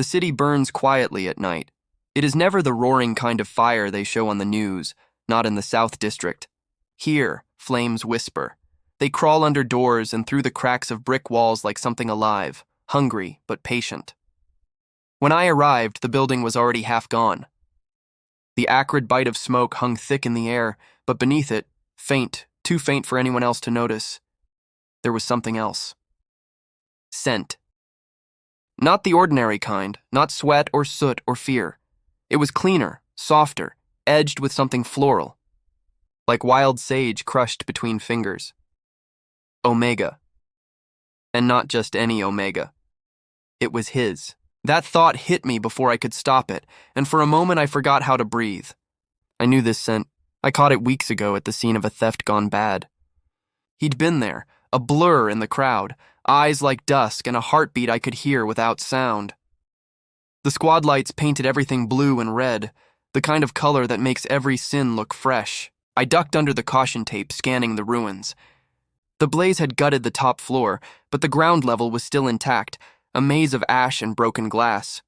The city burns quietly at night. It is never the roaring kind of fire they show on the news, not in the South District. Here, flames whisper. They crawl under doors and through the cracks of brick walls like something alive, hungry but patient. When I arrived, the building was already half gone. The acrid bite of smoke hung thick in the air, but beneath it, faint, too faint for anyone else to notice, there was something else. Scent. Not the ordinary kind, not sweat or soot or fear. It was cleaner, softer, edged with something floral, like wild sage crushed between fingers. Omega. And not just any Omega. It was his. That thought hit me before I could stop it, and for a moment I forgot how to breathe. I knew this scent. I caught it weeks ago at the scene of a theft gone bad. He'd been there, a blur in the crowd, eyes like dusk and a heartbeat I could hear without sound. The squad lights painted everything blue and red, the kind of color that makes every sin look fresh. I ducked under the caution tape, scanning the ruins. The blaze had gutted the top floor, but the ground level was still intact, a maze of ash and broken glass.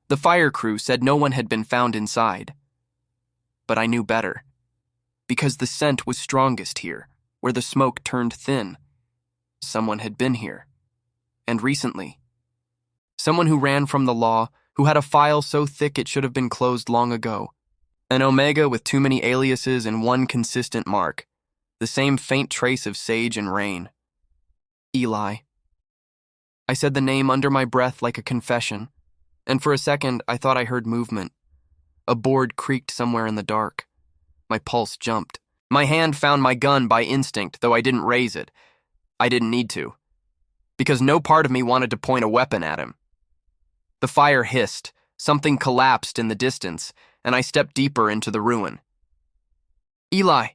The fire crew said no one had been found inside. But I knew better. Because the scent was strongest here, where the smoke turned thin. Someone had been here. And recently. Someone who ran from the law, who had a file so thick it should have been closed long ago. An Omega with too many aliases and one consistent mark. The same faint trace of sage and rain. Eli. I said the name under my breath like a confession, and for a second I thought I heard movement. A board creaked somewhere in the dark. My pulse jumped. My hand found my gun by instinct, though I didn't raise it. I didn't need to, because no part of me wanted to point a weapon at him. The fire hissed, something collapsed in the distance, and I stepped deeper into the ruin. Eli,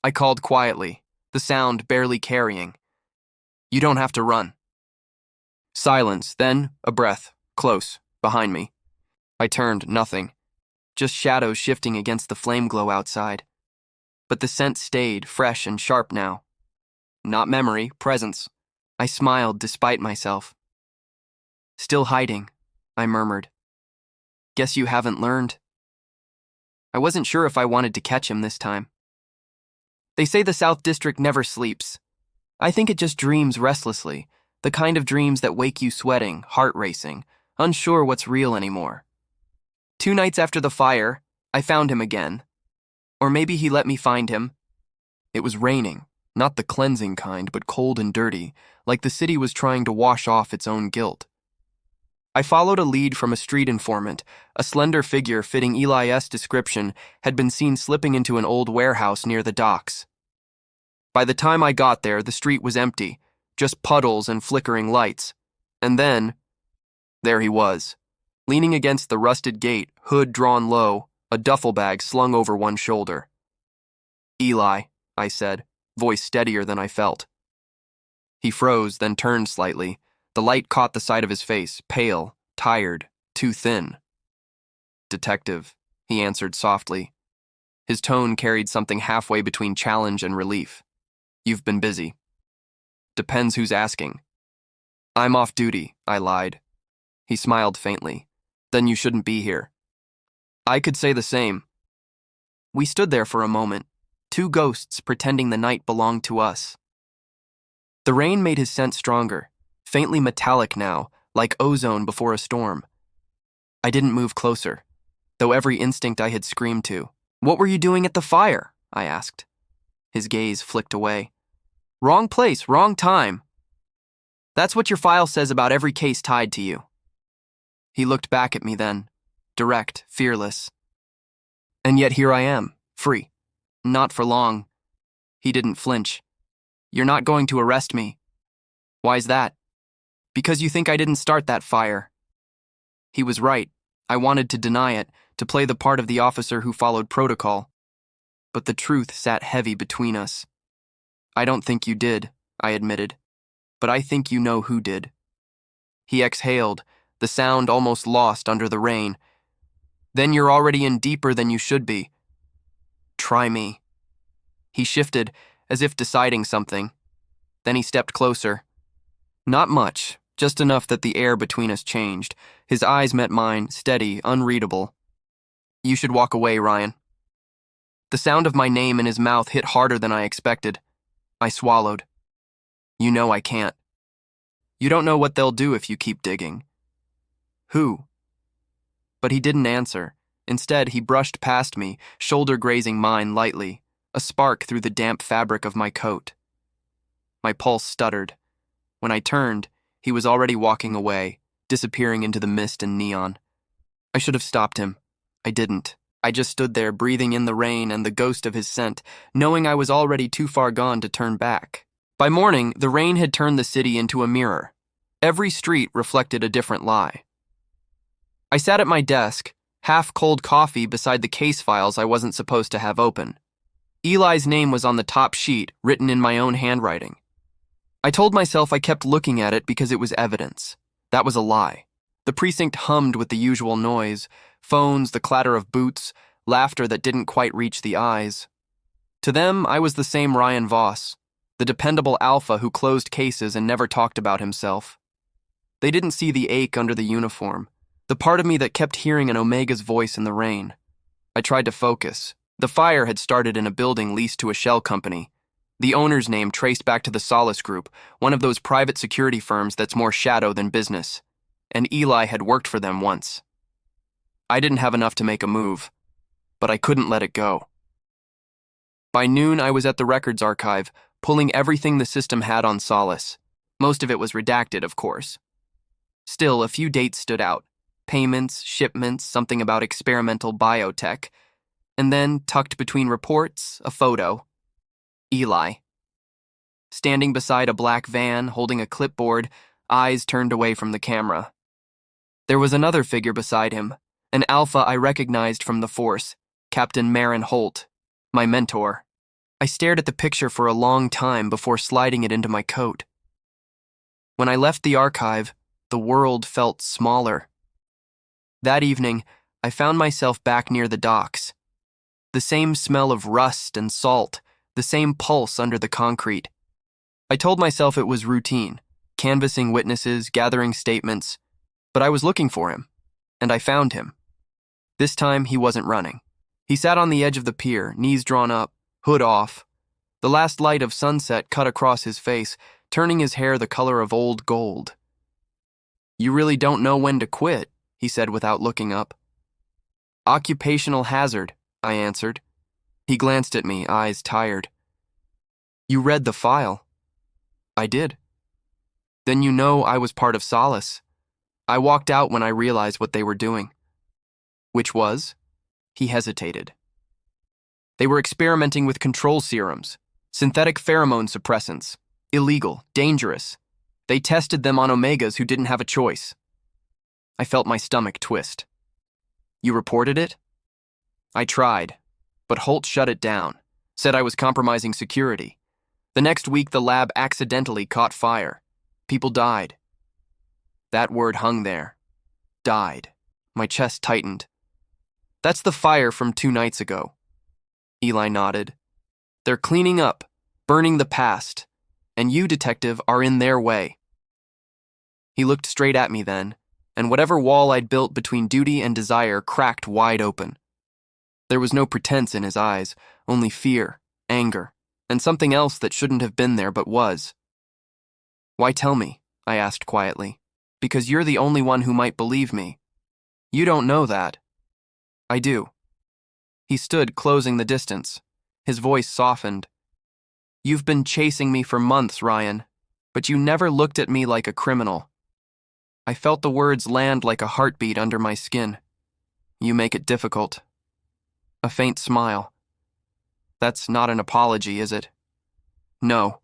I called quietly, the sound barely carrying. You don't have to run. Silence, then a breath, close, behind me. I turned, nothing, just shadows shifting against the flame glow outside. But the scent stayed, fresh and sharp now. Not memory, presence. I smiled despite myself. Still hiding, I murmured. Guess you haven't learned. I wasn't sure if I wanted to catch him this time. They say the South District never sleeps. I think it just dreams restlessly, the kind of dreams that wake you sweating, heart racing, unsure what's real anymore. 2 nights after the fire, I found him again. Or maybe he let me find him. It was raining, not the cleansing kind, but cold and dirty, like the city was trying to wash off its own guilt. I followed a lead from a street informant. A slender figure fitting Eli's description had been seen slipping into an old warehouse near the docks. By the time I got there, the street was empty, just puddles and flickering lights. And then, there he was, leaning against the rusted gate, hood drawn low, a duffel bag slung over one shoulder. Eli, I said, voice steadier than I felt. He froze, then turned slightly. The light caught the side of his face, pale, tired, too thin. Detective, he answered softly. His tone carried something halfway between challenge and relief. You've been busy. Depends who's asking. I'm off duty, I lied. He smiled faintly. Then you shouldn't be here. I could say the same. We stood there for a moment, 2 ghosts pretending the night belonged to us. The rain made his scent stronger, faintly metallic now, like ozone before a storm. I didn't move closer, though every instinct I had screamed to. What were you doing at the fire? I asked. His gaze flicked away. Wrong place, wrong time. That's what your file says about every case tied to you. He looked back at me then, direct, fearless. And yet here I am, free. Not for long. He didn't flinch. You're not going to arrest me. Why's that? Because you think I didn't start that fire. He was right. I wanted to deny it, to play the part of the officer who followed protocol. But the truth sat heavy between us. I don't think you did, I admitted. But I think you know who did. He exhaled, the sound almost lost under the rain. Then you're already in deeper than you should be. Try me. He shifted, as if deciding something. Then he stepped closer. Not much, just enough that the air between us changed. His eyes met mine, steady, unreadable. "You should walk away, Ryan." The sound of my name in his mouth hit harder than I expected. I swallowed. "You know I can't. You don't know what they'll do if you keep digging." "Who?" But he didn't answer. Instead, he brushed past me, shoulder grazing mine lightly, a spark through the damp fabric of my coat. My pulse stuttered. When I turned, he was already walking away, disappearing into the mist and neon. I should have stopped him. I didn't. I just stood there, breathing in the rain and the ghost of his scent, knowing I was already too far gone to turn back. By morning, the rain had turned the city into a mirror. Every street reflected a different lie. I sat at my desk, half-cold coffee beside the case files I wasn't supposed to have open. Eli's name was on the top sheet, written in my own handwriting. I told myself I kept looking at it because it was evidence. That was a lie. The precinct hummed with the usual noise, phones, the clatter of boots, laughter that didn't quite reach the eyes. To them, I was the same Rian Voss, the dependable alpha who closed cases and never talked about himself. They didn't see the ache under the uniform, the part of me that kept hearing an Omega's voice in the rain. I tried to focus. The fire had started in a building leased to a shell company. The owner's name traced back to the Solace Group, one of those private security firms that's more shadow than business. And Eli had worked for them once. I didn't have enough to make a move, but I couldn't let it go. By noon, I was at the records archive, pulling everything the system had on Solace. Most of it was redacted, of course. Still, a few dates stood out. Payments, shipments, something about experimental biotech. And then, tucked between reports, a photo. Eli. Standing beside a black van, holding a clipboard, eyes turned away from the camera. There was another figure beside him, an alpha I recognized from the Force, Captain Marin Holt, my mentor. I stared at the picture for a long time before sliding it into my coat. When I left the archive, the world felt smaller. That evening, I found myself back near the docks. The same smell of rust and salt, the same pulse under the concrete. I told myself it was routine, canvassing witnesses, gathering statements, but I was looking for him, and I found him. This time, he wasn't running. He sat on the edge of the pier, knees drawn up, hood off. The last light of sunset cut across his face, turning his hair the color of old gold. "You really don't know when to quit," he said without looking up. "Occupational hazard," I answered. He glanced at me, eyes tired. "You read the file." "I did." "Then you know I was part of Solace. I walked out when I realized what they were doing." "Which was?" He hesitated. "They were experimenting with control serums, synthetic pheromone suppressants, illegal, dangerous. They tested them on Omegas who didn't have a choice." I felt my stomach twist. "You reported it?" "I tried, but Holt shut it down, said I was compromising security. The next week, the lab accidentally caught fire. People died." That word hung there. Died. My chest tightened. "That's the fire from 2 nights ago." Eli nodded. "They're cleaning up, burning the past, and you, detective, are in their way." He looked straight at me then, and whatever wall I'd built between duty and desire cracked wide open. There was no pretense in his eyes, only fear, anger, and something else that shouldn't have been there but was. "Why tell me?" I asked quietly. "Because you're the only one who might believe me." "You don't know that." "I do." He stood, closing the distance. His voice softened. "You've been chasing me for months, Ryan, but you never looked at me like a criminal." I felt the words land like a heartbeat under my skin. "You make it difficult." A faint smile. "That's not an apology, is it?" "No."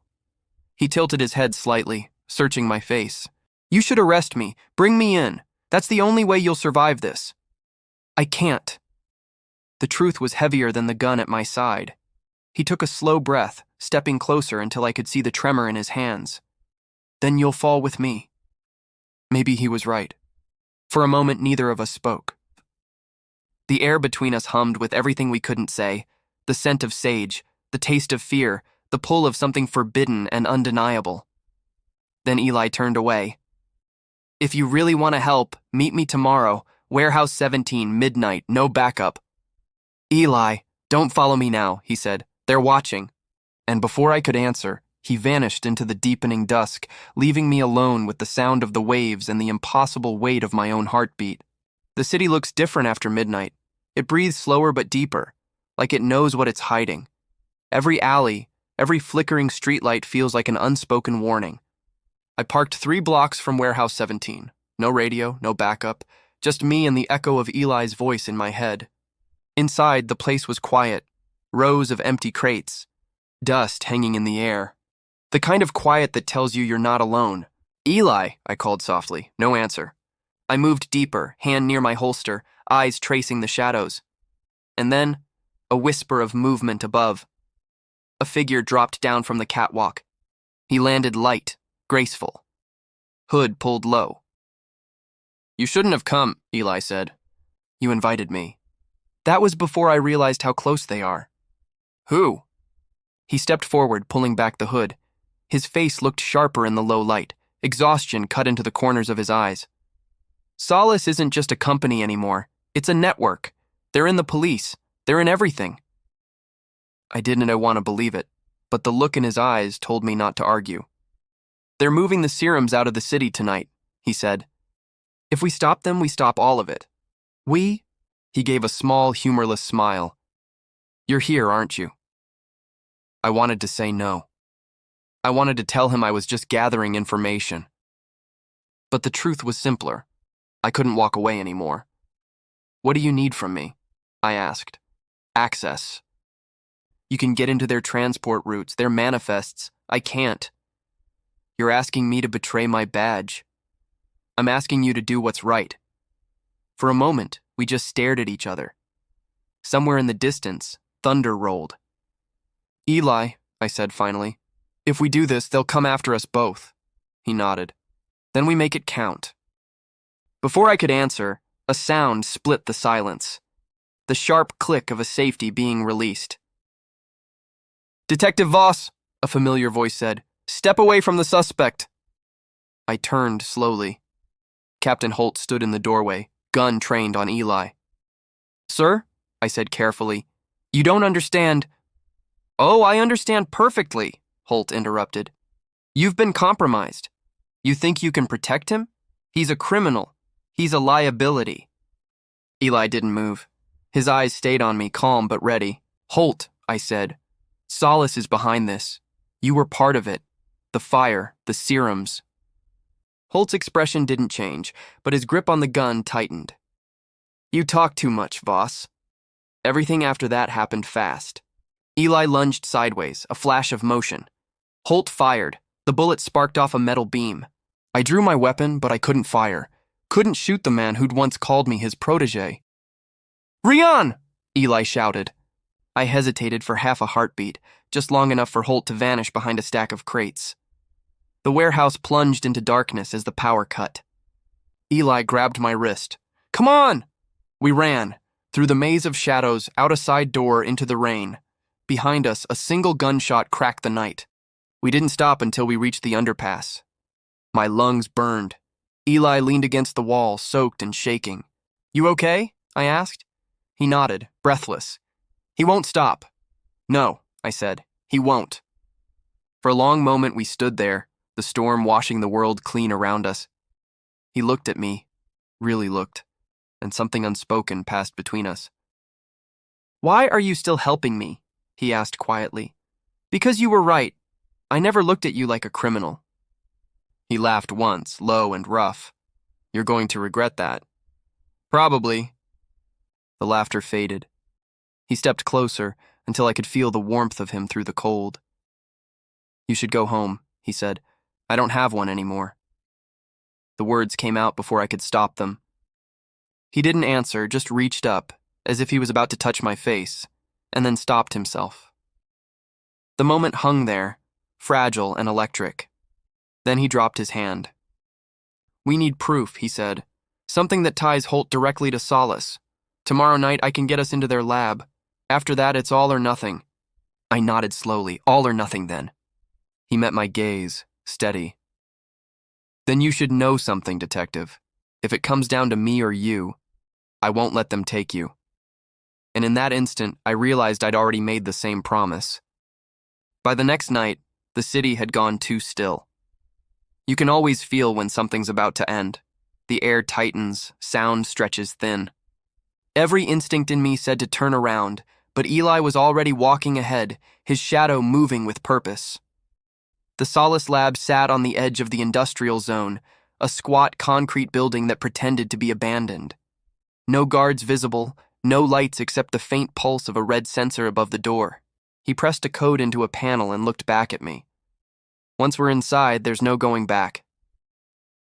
He tilted his head slightly, searching my face. "You should arrest me. Bring me in. That's the only way you'll survive this." "I can't." The truth was heavier than the gun at my side. He took a slow breath, stepping closer until I could see the tremor in his hands. "Then you'll fall with me." Maybe he was right. For a moment, neither of us spoke. The air between us hummed with everything we couldn't say, the scent of sage, the taste of fear, the pull of something forbidden and undeniable. Then Eli turned away. If you really want to help, meet me tomorrow, Warehouse 17, midnight, no backup. Eli, don't follow me now, he said. They're watching. And before I could answer, he vanished into the deepening dusk, leaving me alone with the sound of the waves and the impossible weight of my own heartbeat. The city looks different after midnight. It breathes slower but deeper, like it knows what it's hiding. Every alley, every flickering streetlight feels like an unspoken warning. I parked 3 blocks from Warehouse 17. No radio, no backup, just me and the echo of Eli's voice in my head. Inside, the place was quiet. Rows of empty crates. Dust hanging in the air. The kind of quiet that tells you you're not alone. Eli, I called softly. No answer. I moved deeper, hand near my holster, eyes tracing the shadows. And then, a whisper of movement above. A figure dropped down from the catwalk. He landed light, graceful. Hood pulled low. You shouldn't have come, Eli said. You invited me. That was before I realized how close they are. Who? He stepped forward, pulling back the hood. His face looked sharper in the low light. Exhaustion cut into the corners of his eyes. Solace isn't just a company anymore. It's a network. They're in the police. They're in everything. I didn't want to believe it, but the look in his eyes told me not to argue. They're moving the serums out of the city tonight, he said. If we stop them, we stop all of it. We? He gave a small, humorless smile. You're here, aren't you? I wanted to say no. I wanted to tell him I was just gathering information. But the truth was simpler. I couldn't walk away anymore. What do you need from me? I asked. Access. You can get into their transport routes, their manifests. I can't. You're asking me to betray my badge. I'm asking you to do what's right. For a moment, we just stared at each other. Somewhere in the distance, thunder rolled. Eli, I said finally, if we do this, they'll come after us both. He nodded. Then we make it count. Before I could answer, a sound split the silence. The sharp click of a safety being released. Detective Voss, a familiar voice said. Step away from the suspect. I turned slowly. Captain Holt stood in the doorway, gun trained on Eli. Sir, I said carefully, you don't understand. Oh, I understand perfectly, Holt interrupted. You've been compromised. You think you can protect him? He's a criminal. He's a liability. Eli didn't move. His eyes stayed on me, calm but ready. Holt, I said. Solace is behind this. You were part of it. The fire, the serums. Holt's expression didn't change, but his grip on the gun tightened. You talk too much, Voss. Everything after that happened fast. Eli lunged sideways, a flash of motion. Holt fired. The bullet sparked off a metal beam. I drew my weapon, but I couldn't fire. Couldn't shoot the man who'd once called me his protege. Rian! Eli shouted. I hesitated for half a heartbeat, just long enough for Holt to vanish behind a stack of crates. The warehouse plunged into darkness as the power cut. Eli grabbed my wrist. Come on! We ran, through the maze of shadows, out a side door into the rain. Behind us, a single gunshot cracked the night. We didn't stop until we reached the underpass. My lungs burned. Eli leaned against the wall, soaked and shaking. You okay? I asked. He nodded, breathless. He won't stop. No, I said. He won't. For a long moment we stood there, the storm washing the world clean around us. He looked at me, really looked, and something unspoken passed between us. Why are you still helping me? He asked quietly. Because you were right. I never looked at you like a criminal. He laughed once, low and rough. You're going to regret that. Probably. The laughter faded. He stepped closer until I could feel the warmth of him through the cold. You should go home, he said. I don't have one anymore. The words came out before I could stop them. He didn't answer, just reached up, as if he was about to touch my face, and then stopped himself. The moment hung there, fragile and electric. Then he dropped his hand. We need proof, he said. Something that ties Holt directly to Solace. Tomorrow night I can get us into their lab. After that, it's all or nothing. I nodded slowly. All or nothing, then. He met my gaze, steady. Then you should know something, Detective. If it comes down to me or you, I won't let them take you. And in that instant, I realized I'd already made the same promise. By the next night, the city had gone too still. You can always feel when something's about to end. The air tightens, sound stretches thin. Every instinct in me said to turn around, but Eli was already walking ahead, his shadow moving with purpose. The Solace Lab sat on the edge of the industrial zone, a squat concrete building that pretended to be abandoned. No guards visible, no lights except the faint pulse of a red sensor above the door. He pressed a code into a panel and looked back at me. Once we're inside, there's no going back.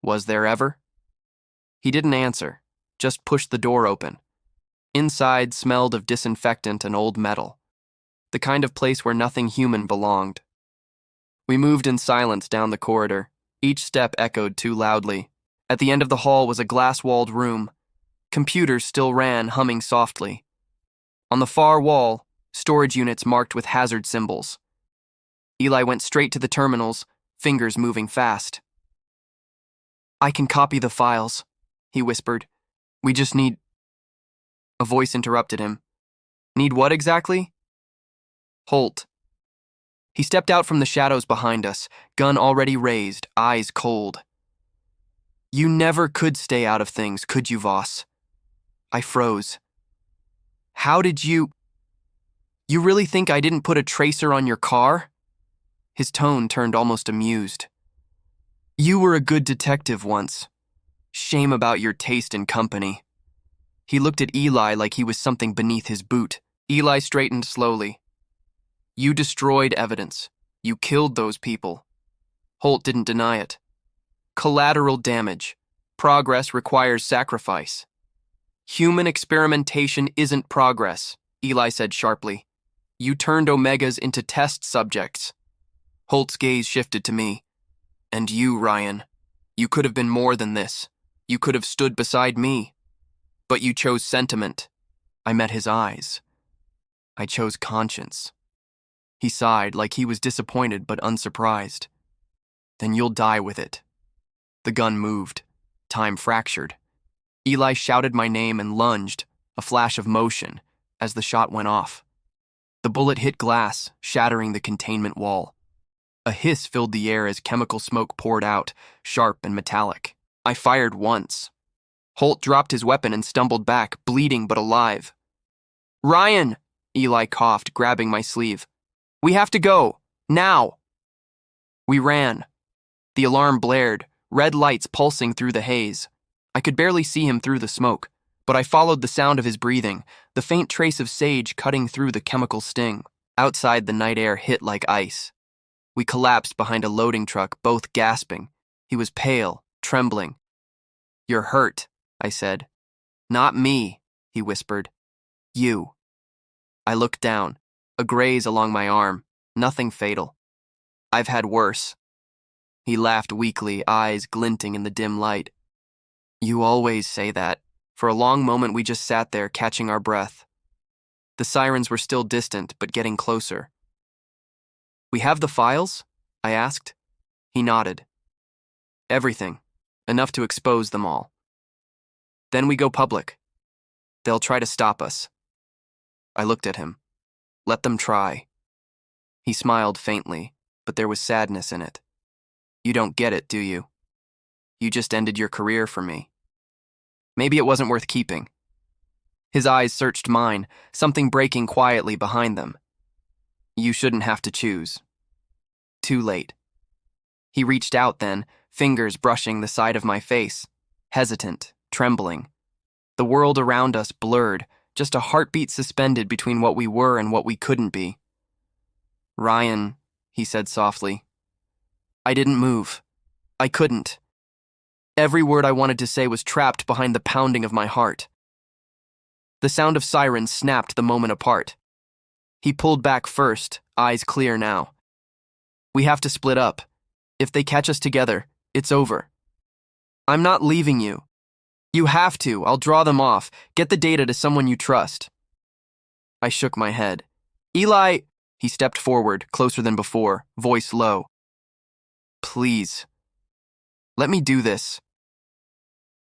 Was there ever? He didn't answer, just pushed the door open. Inside smelled of disinfectant and old metal, the kind of place where nothing human belonged. We moved in silence down the corridor. Each step echoed too loudly. At the end of the hall was a glass-walled room. Computers still ran, humming softly. On the far wall, storage units marked with hazard symbols. Eli went straight to the terminals, fingers moving fast. "I can copy the files," he whispered. "We just need—" A voice interrupted him. "Need what exactly?" "Holt." He stepped out from the shadows behind us, gun already raised, eyes cold. "You never could stay out of things, could you, Voss?" I froze. "How did you... You really think I didn't put a tracer on your car?" His tone turned almost amused. "You were a good detective once. Shame about your taste in company." He looked at Eli like he was something beneath his boot. Eli straightened slowly. "You destroyed evidence. You killed those people." Holt didn't deny it. "Collateral damage. Progress requires sacrifice." "Human experimentation isn't progress," Eli said sharply. "You turned Omegas into test subjects." Holt's gaze shifted to me. "And you, Rian, you could have been more than this. You could have stood beside me. But you chose sentiment." I met his eyes. "I chose conscience." He sighed like he was disappointed but unsurprised. "Then you'll die with it." The gun moved. Time fractured. Eli shouted my name and lunged, a flash of motion, as the shot went off. The bullet hit glass, shattering the containment wall. A hiss filled the air as chemical smoke poured out, sharp and metallic. I fired once. Holt dropped his weapon and stumbled back, bleeding but alive. "Rian!" Eli coughed, grabbing my sleeve. "We have to go. Now!" We ran. The alarm blared, red lights pulsing through the haze. I could barely see him through the smoke, but I followed the sound of his breathing, the faint trace of sage cutting through the chemical sting. Outside, the night air hit like ice. We collapsed behind a loading truck, both gasping. He was pale, trembling. "You're hurt," I said. "Not me," he whispered. "You." I looked down, a graze along my arm, nothing fatal. "I've had worse." He laughed weakly, eyes glinting in the dim light. "You always say that." For a long moment we just sat there, catching our breath. The sirens were still distant, but getting closer. "We have the files?" I asked. He nodded. "Everything. Enough to expose them all. Then we go public. They'll try to stop us." I looked at him. "Let them try." He smiled faintly, but there was sadness in it. "You don't get it, do you? You just ended your career for me. Maybe it wasn't worth keeping." His eyes searched mine, something breaking quietly behind them. "You shouldn't have to choose." Too late. He reached out then, fingers brushing the side of my face, hesitant, trembling. The world around us blurred, just a heartbeat suspended between what we were and what we couldn't be. "Rian," he said softly. I didn't move. I couldn't. Every word I wanted to say was trapped behind the pounding of my heart. The sound of sirens snapped the moment apart. He pulled back first, eyes clear now. "We have to split up. If they catch us together, it's over." "I'm not leaving you." "You have to. I'll draw them off. Get the data to someone you trust." I shook my head. "Eli..." He stepped forward, closer than before, voice low. "Please." Let me do this.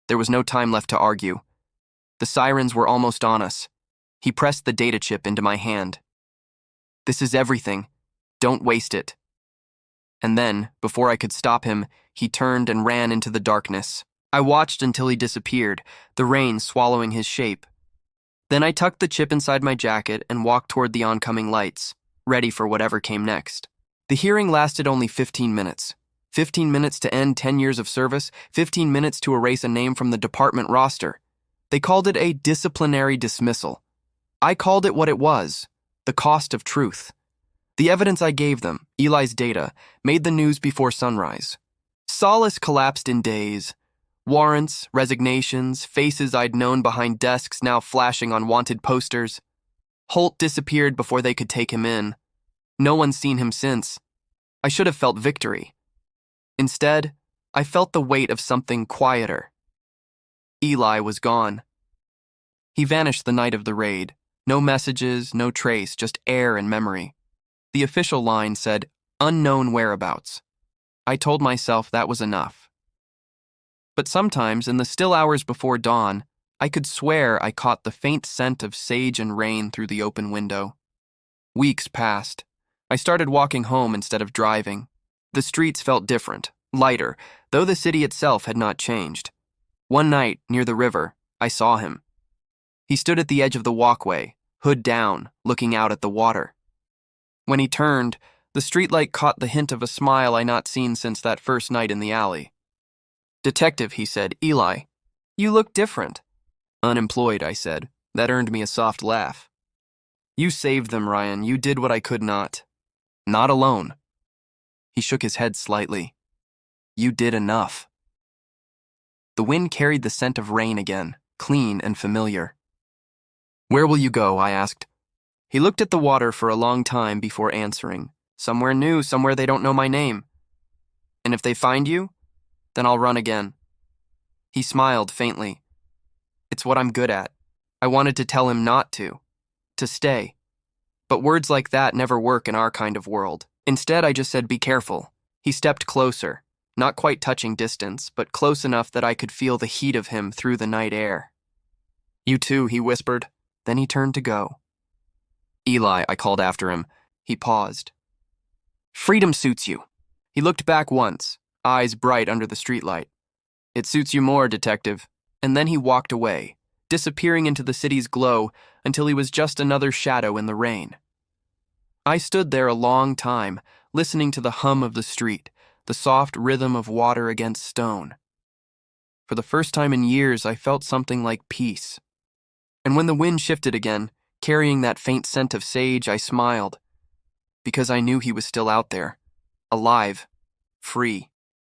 There was no time left to argue. The sirens were almost on us. He pressed the data chip into my hand. This is everything. Don't waste it. And then, before I could stop him, he turned and ran into the darkness. I watched until he disappeared, the rain swallowing his shape. Then I tucked the chip inside my jacket and walked toward the oncoming lights, ready for whatever came next. The hearing lasted only 15 minutes. 15 minutes to end 10 years of service, 15 minutes to erase a name from the department roster. They called it a disciplinary dismissal. I called it what it was, the cost of truth. The evidence I gave them, Eli's data, made the news before sunrise. Solace collapsed in days. Warrants, resignations, faces I'd known behind desks now flashing on wanted posters. Holt disappeared before they could take him in. No one's seen him since. I should have felt victory. Instead, I felt the weight of something quieter. Eli was gone. He vanished the night of the raid. No messages, no trace, just air and memory. The official line said, unknown whereabouts. I told myself that was enough. But sometimes, in the still hours before dawn, I could swear I caught the faint scent of sage and rain through the open window. Weeks passed. I started walking home instead of driving. The streets felt different, lighter, though the city itself had not changed. One night, near the river, I saw him. He stood at the edge of the walkway, hood down, looking out at the water. When he turned, the streetlight caught the hint of a smile I not seen since that first night in the alley. "Detective," he said, "Eli, you look different." "Unemployed," I said. That earned me a soft laugh. "You saved them, Rian. You did what I could not." "Not alone." He shook his head slightly. "You did enough." The wind carried the scent of rain again, clean and familiar. "Where will you go?" I asked. He looked at the water for a long time before answering. "Somewhere new, somewhere they don't know my name." "And if they find you, then I'll run again." He smiled faintly. "It's what I'm good at." I wanted to tell him not to stay. But words like that never work in our kind of world. Instead, I just said, "Be careful." He stepped closer, not quite touching distance, but close enough that I could feel the heat of him through the night air. "You too," he whispered. Then he turned to go. "Eli," I called after him. He paused. "Freedom suits you." He looked back once, eyes bright under the streetlight. "It suits you more, detective." And then he walked away, disappearing into the city's glow until he was just another shadow in the rain. I stood there a long time, listening to the hum of the street, the soft rhythm of water against stone. For the first time in years, I felt something like peace. And when the wind shifted again, carrying that faint scent of sage, I smiled, because I knew he was still out there, alive, free.